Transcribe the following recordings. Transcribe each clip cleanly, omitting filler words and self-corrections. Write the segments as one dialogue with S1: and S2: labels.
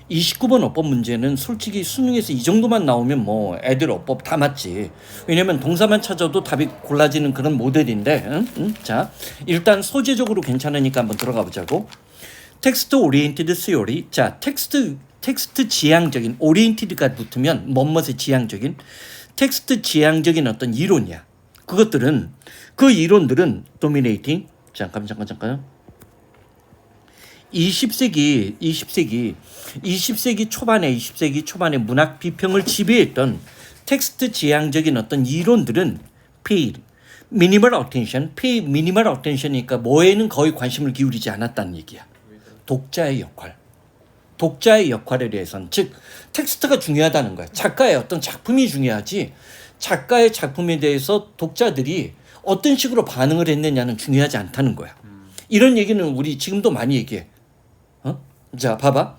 S1: 29번 어법 문제는 솔직히 수능에서 이 정도만 나오면 뭐 애들 어법 다 맞지. 왜냐면 동사만 찾아도 답이 골라지는 그런 모델인데. 자, 일단 소재적으로 괜찮으니까 한번 들어가 보자고. 텍스트 오리엔티드 시어리. 자, 텍스트 지향적인 오리엔티드가 붙으면 뭐뭇의 지향적인 텍스트 지향적인 어떤 이론이야. 그것들은 그 이론들은 dominating. 잠깐 20세기 초반에 문학 비평을 지배했던 텍스트 지향적인 어떤 이론들은 paid minimal attention이니까 뭐에는 거의 관심을 기울이지 않았다는 얘기야. 독자의 역할에 대해서는 즉 텍스트가 중요하다는 거야. 작가의 어떤 작품이 중요하지 작가의 작품에 대해서 독자들이 어떤 식으로 반응을 했느냐는 중요하지 않다는 거야. 이런 얘기는 우리 지금도 많이 얘기해. 자, 봐봐.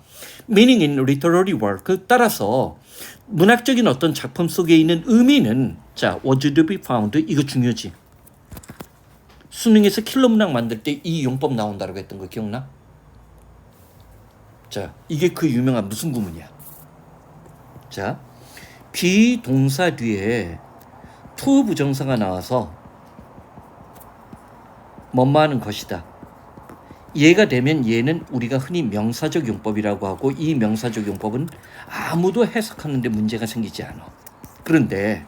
S1: Meaning in literary work. 따라서 문학적인 어떤 작품 속에 있는 의미는 자, was to be found. 이거 중요하지. 수능에서 킬러 문학 만들 때 이 용법 나온다고 했던 거 기억나? 자, 이게 그 유명한 무슨 구문이야? 자, 비동사 뒤에 to 부정사가 나와서 뭐뭐하는 것이다. 얘가 되면 얘는 우리가 흔히 명사적 용법이라고 하고 이 명사적 용법은 아무도 해석하는데 문제가 생기지 않아. 그런데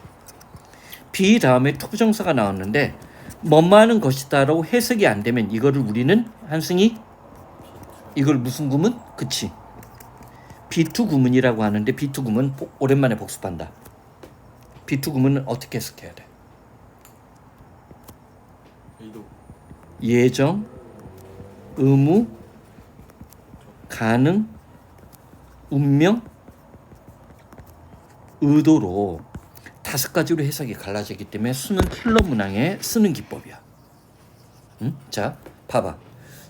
S1: be 다음에 to 부정사가 나왔는데 뭐뭐하는 것이다라고 해석이 안 되면 이거를 우리는 한승이 이걸 무슨 구문? 그치. be2 구문이라고 하는데 be2 구문 오랜만에 복습한다. be2 구문은 어떻게 해석해야 돼? 예정, 의무, 가능, 운명, 의도로 5가지로 해석이 갈라지기 때문에 수능 킬러 문항에 쓰는 기법이야. 자, 봐봐.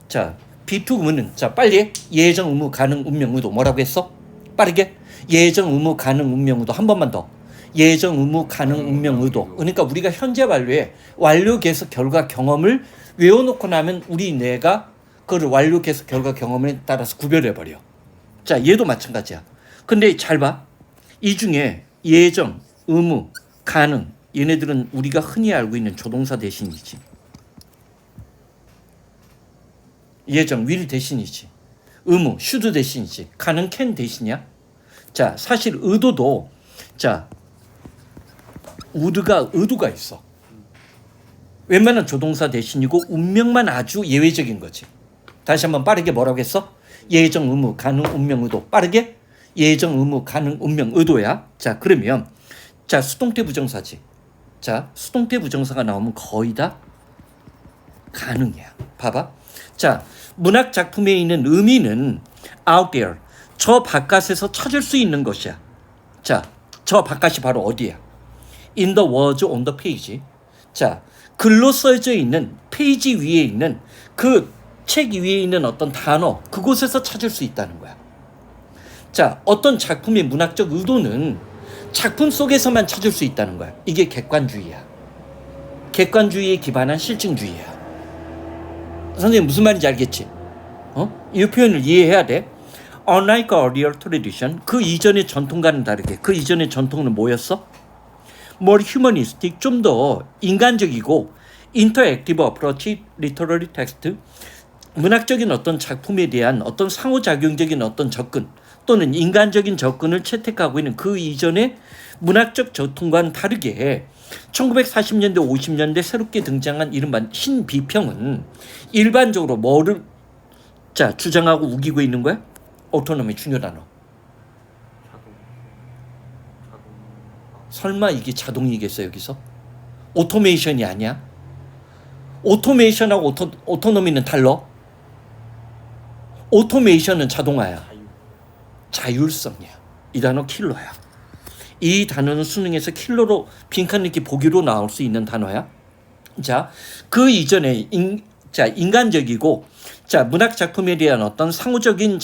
S1: 자, be2 구문은 자 빨리 해. 예정, 의무, 가능, 운명, 의도 뭐라고 했어? 빠르게. 예정, 의무, 가능, 운명, 의도 한 번만 더. 예정, 의무, 가능, 운명, 의도. 그러니까 우리가 현재 완료에 완료, 계속, 결과, 경험을 외워놓고 나면 우리 뇌가 그걸 완료, 계속, 결과, 경험에 따라서 구별해버려. 자, 얘도 마찬가지야. 근데 잘 봐. 이 중에 예정, 의무, 가능 얘네들은 우리가 흔히 알고 있는 조동사 대신이지. 예정, will 대신이지. 의무, should 대신이지. 가능, can 대신이야. 자, 사실 의도도 자 의도가 있어. 웬만한 조동사 대신이고 운명만 아주 예외적인 거지. 다시 한번 빠르게 뭐라고 했어? 예정, 의무, 가능, 운명, 의도. 빠르게 예정, 의무, 가능, 운명, 의도야. 자, 그러면 자 수동태 부정사지. 자, 수동태 부정사가 나오면 거의 다 가능이야. 봐봐. 자, 문학 작품에 있는 의미는 out there, 저 바깥에서 찾을 수 있는 것이야. 자, 저 바깥이 바로 어디야? In the words on the page. 자, 글로 써져 있는 페이지 위에 있는 그 책 위에 있는 어떤 단어, 그곳에서 찾을 수 있다는 거야. 자, 어떤 작품의 문학적 의도는 작품 속에서만 찾을 수 있다는 거야. 이게 객관주의야. 객관주의에 기반한 실증주의야. 선생님 무슨 말인지 알겠지? 이 표현을 이해해야 돼. Unlike earlier tradition, 그 이전의 전통과는 다르게 그 이전의 전통은 뭐였어? more humanistic, 좀 더 인간적이고 interactive approach literary text, 문학적인 어떤 작품에 대한 어떤 상호작용적인 어떤 접근 또는 인간적인 접근을 채택하고 있는 그 이전의 문학적 전통과는 다르게 1940년대 50년대 새롭게 등장한 이른바 신비평은 일반적으로 뭐를 자 주장하고 우기고 있는 거야? 오토노미 중요 단어. 설마 이게 자동이겠어 여기서? 오토메이션이 아니야? 오토메이션하고 오토노미는 달라? 오토메이션은 자동화야. 자율성이야. 이 단어 킬러야. 이 단어는 수능에서 킬러로 빈칸 읽기 보기로 나올 수 있는 단어야. 자, 그 이전에 인간적이고 자 문학 작품에 대한 어떤 상호작용적인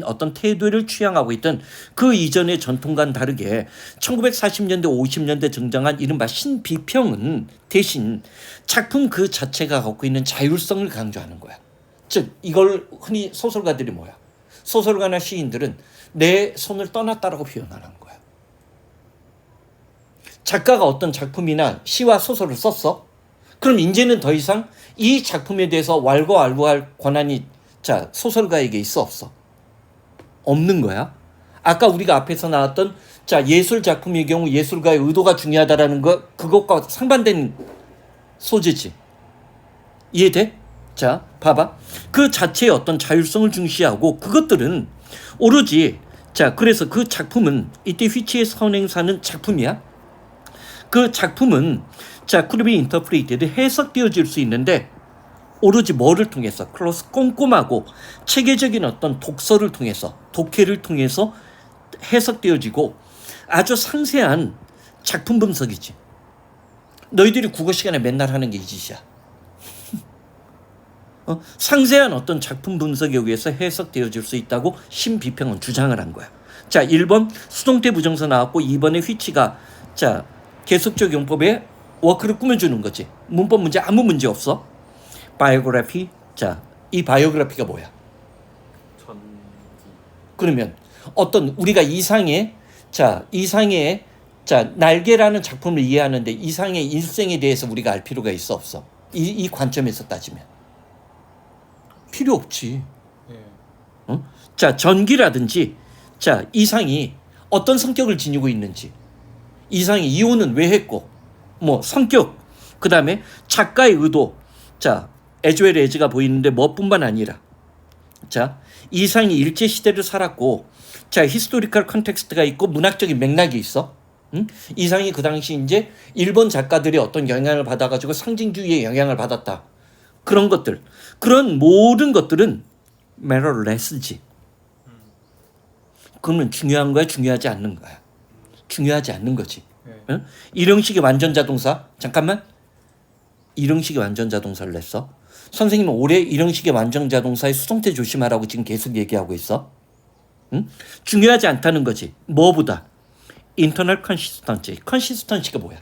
S1: 어떤 태도를 취향하고 있던 그 이전의 전통과는 다르게 1940년대 50년대 등장한 이른바 신비평은 대신 작품 그 자체가 갖고 있는 자율성을 강조하는 거야. 즉 이걸 흔히 소설가들이 뭐야? 소설가나 시인들은 내 손을 떠났다라고 표현하는 거야. 작가가 어떤 작품이나 시와 소설을 썼어? 그럼 이제는 더 이상 이 작품에 대해서 왈가왈부할 권한이 자 소설가에게 있어 없어? 없는 거야. 아까 우리가 앞에서 나왔던 자 예술 작품의 경우 예술가의 의도가 중요하다라는 거 그것과 상반된 소재지. 이해돼? 자 봐봐. 그 자체의 어떤 자율성을 중시하고 그것들은 오로지 자 그래서 그 작품은 이때 휘치의 선행사는 작품이야. 그 작품은 자 could be interpreted 해석되어질 수 있는데 오로지 뭐를 통해서 클로스 꼼꼼하고 체계적인 어떤 독서를 통해서 독해를 통해서 해석되어지고 아주 상세한 작품 분석이지. 너희들이 국어 시간에 맨날 하는 게 이 짓이야. 상세한 어떤 작품 분석에 의해서 해석되어질 수 있다고 신비평은 주장을 한 거야. 자 1번 수동태 부정사 나왔고 2번에 휘치가 자 계속적 용법에 워크를 꾸며주는 거지. 문법 문제 아무 문제 없어. 바이오그래피. 자, 이 바이오그래피가 뭐야?
S2: 전기.
S1: 그러면 어떤 우리가 이상의 날개라는 작품을 이해하는데 이상의 일생에 대해서 우리가 알 필요가 있어 없어? 이 관점에서 따지면 필요 없지.
S2: 예.
S1: 자, 전기라든지 자 이상이 어떤 성격을 지니고 있는지, 이상이 이혼은 왜 했고, 뭐 성격, 그 다음에 작가의 의도. 자 에즈웰 에즈가 보이는데 뭐뿐만 아니라 자 이상이 일제 시대를 살았고 자 히스토리컬 컨텍스트가 있고 문학적인 맥락이 있어. 이상이 그 당시 이제 일본 작가들이 어떤 영향을 받아가지고 상징주의의 영향을 받았다. 그런 것들, 그런 모든 것들은 matterless지. 그러면 중요한 거야, 중요하지 않는 거야? 중요하지 않는 거지.
S2: 예.
S1: 일형식의 완전자동사. 잠깐만. 일형식의 완전자동사를 냈어. 선생님은 올해 일형식의 완전자동사의 수동태 조심하라고 지금 계속 얘기하고 있어. 응? 중요하지 않다는 거지. 뭐보다? internal consistency. consistency가 뭐야?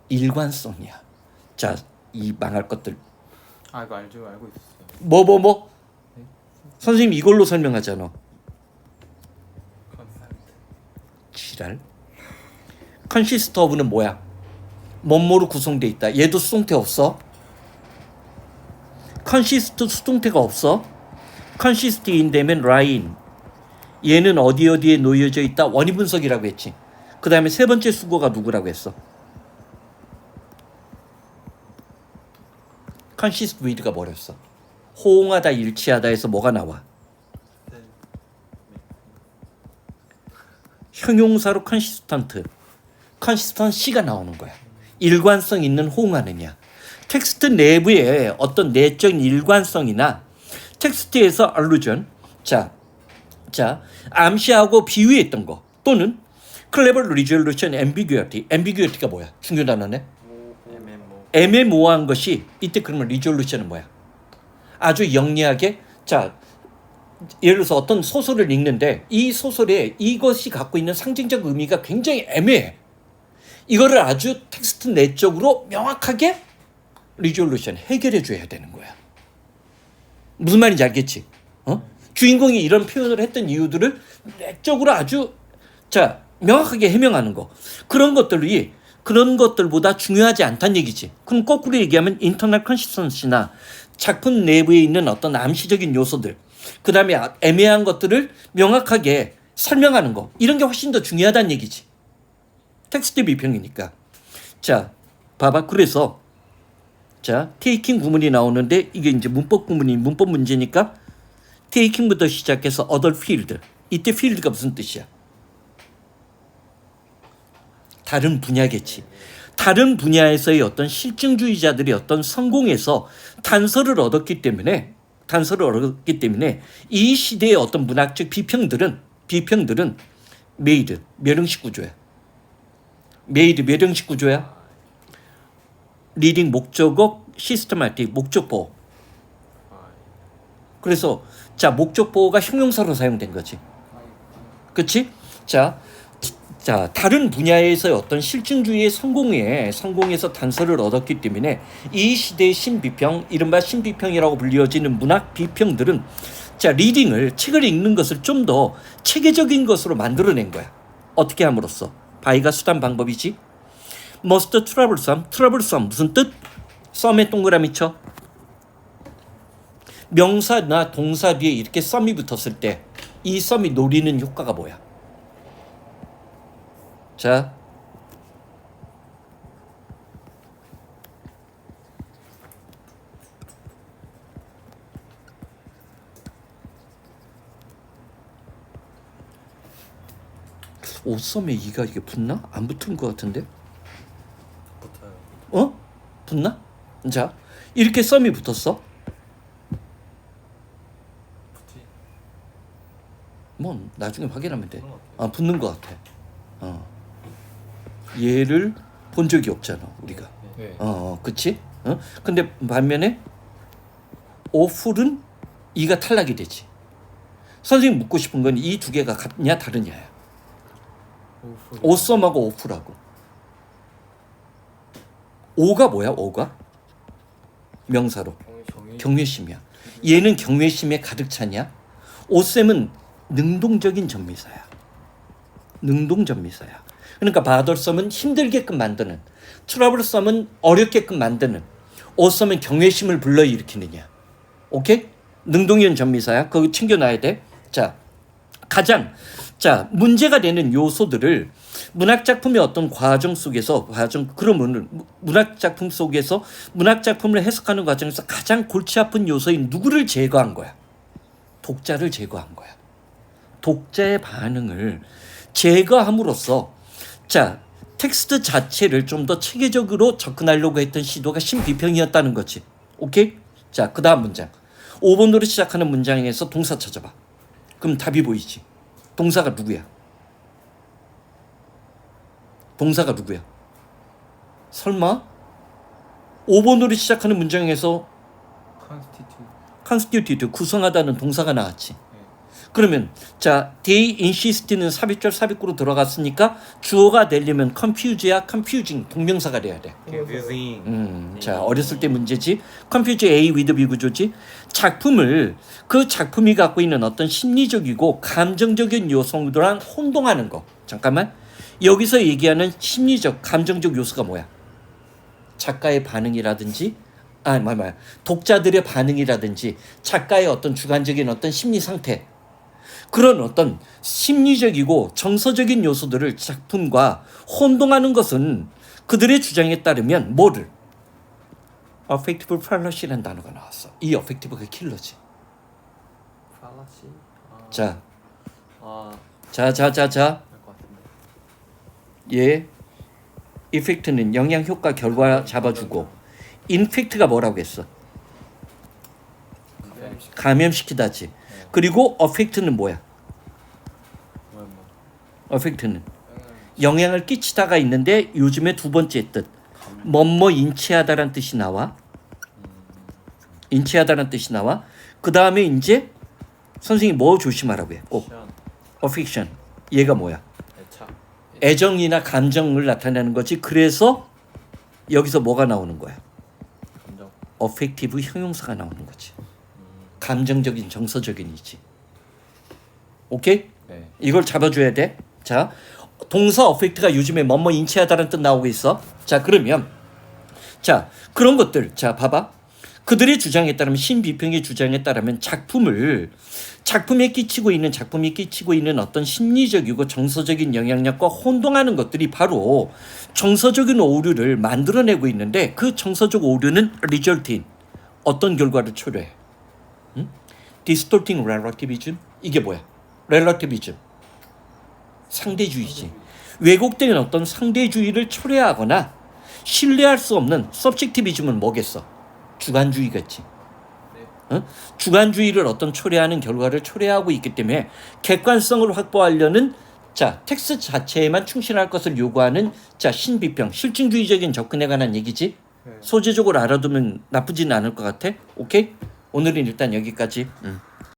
S1: 일관성이야. 자, 이 망할 것들.
S2: 아 이거 알죠, 알고 있었어요.
S1: 뭐? 선생님 이걸로 설명하잖아.
S2: 컨설트.
S1: 지랄. consist of는 뭐야? 뭐뭐로 구성돼 있다. 얘도 수동태 없어? consist 수동태가 없어? consist in 되면 line. 얘는 어디에 놓여져 있다. 원인 분석이라고 했지. 그 다음에 세 번째 수거가 누구라고 했어? consist with가 뭐랬어? 호응하다, 일치하다 해서 뭐가 나와? 형용사로 consistency가 나오는 거야. 일관성 있는 호응하느냐. 텍스트 내부에 어떤 내적인 일관성이나 텍스트에서 allusion, 자 암시하고 비유했던 거 또는 clever resolution, ambiguity가 뭐야? 중요 단어네. 애매모호한 것이 이때 그러면 resolution은 뭐야? 아주 영리하게 자 예를 들어서 어떤 소설을 읽는데 이 소설에 이것이 갖고 있는 상징적 의미가 굉장히 애매해. 이거를 아주 텍스트 내적으로 명확하게 리졸루션 해결해 줘야 되는 거야. 무슨 말인지 알겠지? 주인공이 이런 표현을 했던 이유들을 내적으로 아주 자 명확하게 해명하는 거. 그런 것들보다 중요하지 않다는 얘기지. 그럼 거꾸로 얘기하면 인터널 컨시스턴시나 작품 내부에 있는 어떤 암시적인 요소들, 그 다음에 애매한 것들을 명확하게 설명하는 거, 이런 게 훨씬 더 중요하다는 얘기지. 텍스트 비평이니까. 자, 봐봐. 그래서 자, 테이킹 구문이 나오는데 이게 이제 문법 문제니까 테이킹부터 시작해서 other field. 이때 field가 무슨 뜻이야? 다른 분야겠지. 다른 분야에서의 어떤 실증주의자들이 어떤 성공에서 단서를 얻었기 때문에 이 시대의 어떤 문학적 비평들은 made, 멸형식 구조야. made, 멸형식 구조야. 리딩, 목적어, 시스테마틱, 목적보. 그래서 자 목적보가 형용사로 사용된 거지. 그렇지? 자 자, 다른 분야에서의 어떤 실증주의의 성공에서 단서를 얻었기 때문에 이 시대의 신비평, 이른바 신비평이라고 불리워지는 문학 비평들은 자, 책을 읽는 것을 좀 더 체계적인 것으로 만들어낸 거야. 어떻게 함으로써? 바이가 수단 방법이지. Most troublesome 무슨 뜻? 썸에 동그라미 쳐. 명사나 동사 뒤에 이렇게 썸이 붙었을 때 이 썸이 노리는 효과가 뭐야? 자, 옷썸에 이가 이게 붙나? 안 붙은 것 같은데?
S2: 붙어요.
S1: 어? 붙나? 자, 이렇게 썸이 붙었어.
S2: 붙지.
S1: 뭐 나중에 확인하면 돼.
S2: 그런 것 같아요.
S1: 붙는 것 같아. 얘를 본 적이 없잖아 우리가.
S2: 네.
S1: 그치? 근데 반면에 오풀은 이가 탈락이 되지. 선생님 묻고 싶은 건 이 두 개가 같냐 다르냐야. 오썸하고 오풀하고. 오가 뭐야? 오가 명사로 경외심이야. 얘는 경외심에 가득 차냐? 오쌤은 능동적인 전미사야. 능동전미사야. 그러니까 바덜썸은 힘들게끔 만드는, 트러블썸은 어렵게끔 만드는, 오썸은 경외심을 불러일으키느냐. 오케이? 능동형 전미사야. 그거 챙겨놔야 돼. 자, 문제가 되는 요소들을 문학 작품의 어떤 과정 속에서 그러면 문학 작품 속에서 문학 작품을 해석하는 과정에서 가장 골치 아픈 요소인 누구를 제거한 거야? 독자를 제거한 거야. 독자의 반응을 제거함으로써 자, 텍스트 자체를 좀 더 체계적으로 접근하려고 했던 시도가 신비평이었다는 거지. 오케이? 자, 그 다음 문장. 5번으로 시작하는 문장에서 동사 찾아봐. 그럼 답이 보이지. 동사가 누구야? 동사가 누구야? 설마 5번으로 시작하는 문장에서 constitute 구성하다는 동사가 나왔지. 그러면 자, they insist는 삽입절 삽입구로 들어갔으니까 주어가 되려면 confuse야 confusing 동명사가 돼야 돼. 자, 어렸을 때 문제지. confuse A with B 구조지. 그 작품이 갖고 있는 어떤 심리적이고 감정적인 요소들랑 혼동하는 거. 잠깐만. 여기서 얘기하는 심리적, 감정적 요소가 뭐야? 작가의 반응이라든지 독자들의 반응이라든지 작가의 어떤 주관적인 어떤 심리 상태, 그런 어떤 심리적이고 정서적인 요소들을 작품과 혼동하는 것은 그들의 주장에 따르면 뭐를? affective fallacy라는 단어가 나왔어. 이 affective가 킬러지. 자, 예, effect는 영향, 효과, 결과 잡아주고, infect가 뭐라고 했어? 감염시키다지. 그리고 affect는 뭐야? affect는 영향을 끼치다가 있는데 요즘에 두 번째 뜻 뭐뭐 인치하다란 뜻이 나와. 인치하다란 뜻이 나와. 그 다음에 이제 선생님이 뭐 조심하라고 해? 꼭 affection. 얘가 뭐야? 애정이나 감정을 나타내는 거지. 그래서 여기서 뭐가 나오는 거야? affective 형용사가 나오는 거지. 감정적인, 정서적인이지. 오케이?
S2: 네.
S1: 이걸 잡아줘야 돼. 자, 동사 affect가 요즘에 뭐뭐 인치하다는 뜻 나오고 있어. 자, 그러면 자, 그런 것들. 자, 봐봐. 그들의 주장에 따르면, 신비평의 주장에 따르면 작품이 끼치고 있는 어떤 심리적이고 정서적인 영향력과 혼동하는 것들이 바로 정서적인 오류를 만들어내고 있는데, 그 정서적 오류는 result in 어떤 결과를 초래해? distorting relativism. 이게 뭐야? relativism. 상대주의지. 왜곡된 어떤 상대주의를 초래하거나 신뢰할 수 없는 subjectivism은 뭐겠어? 주관주의겠지. 주관주의를 어떤 초래하는 결과를 초래하고 있기 때문에 객관성을 확보하려는 자, 텍스트 자체에만 충실할 것을 요구하는 자, 신비평, 실증주의적인 접근에 관한 얘기지. 소재적으로 알아두면 나쁘지는 않을 것 같아. 오케이? 오늘은 일단 여기까지.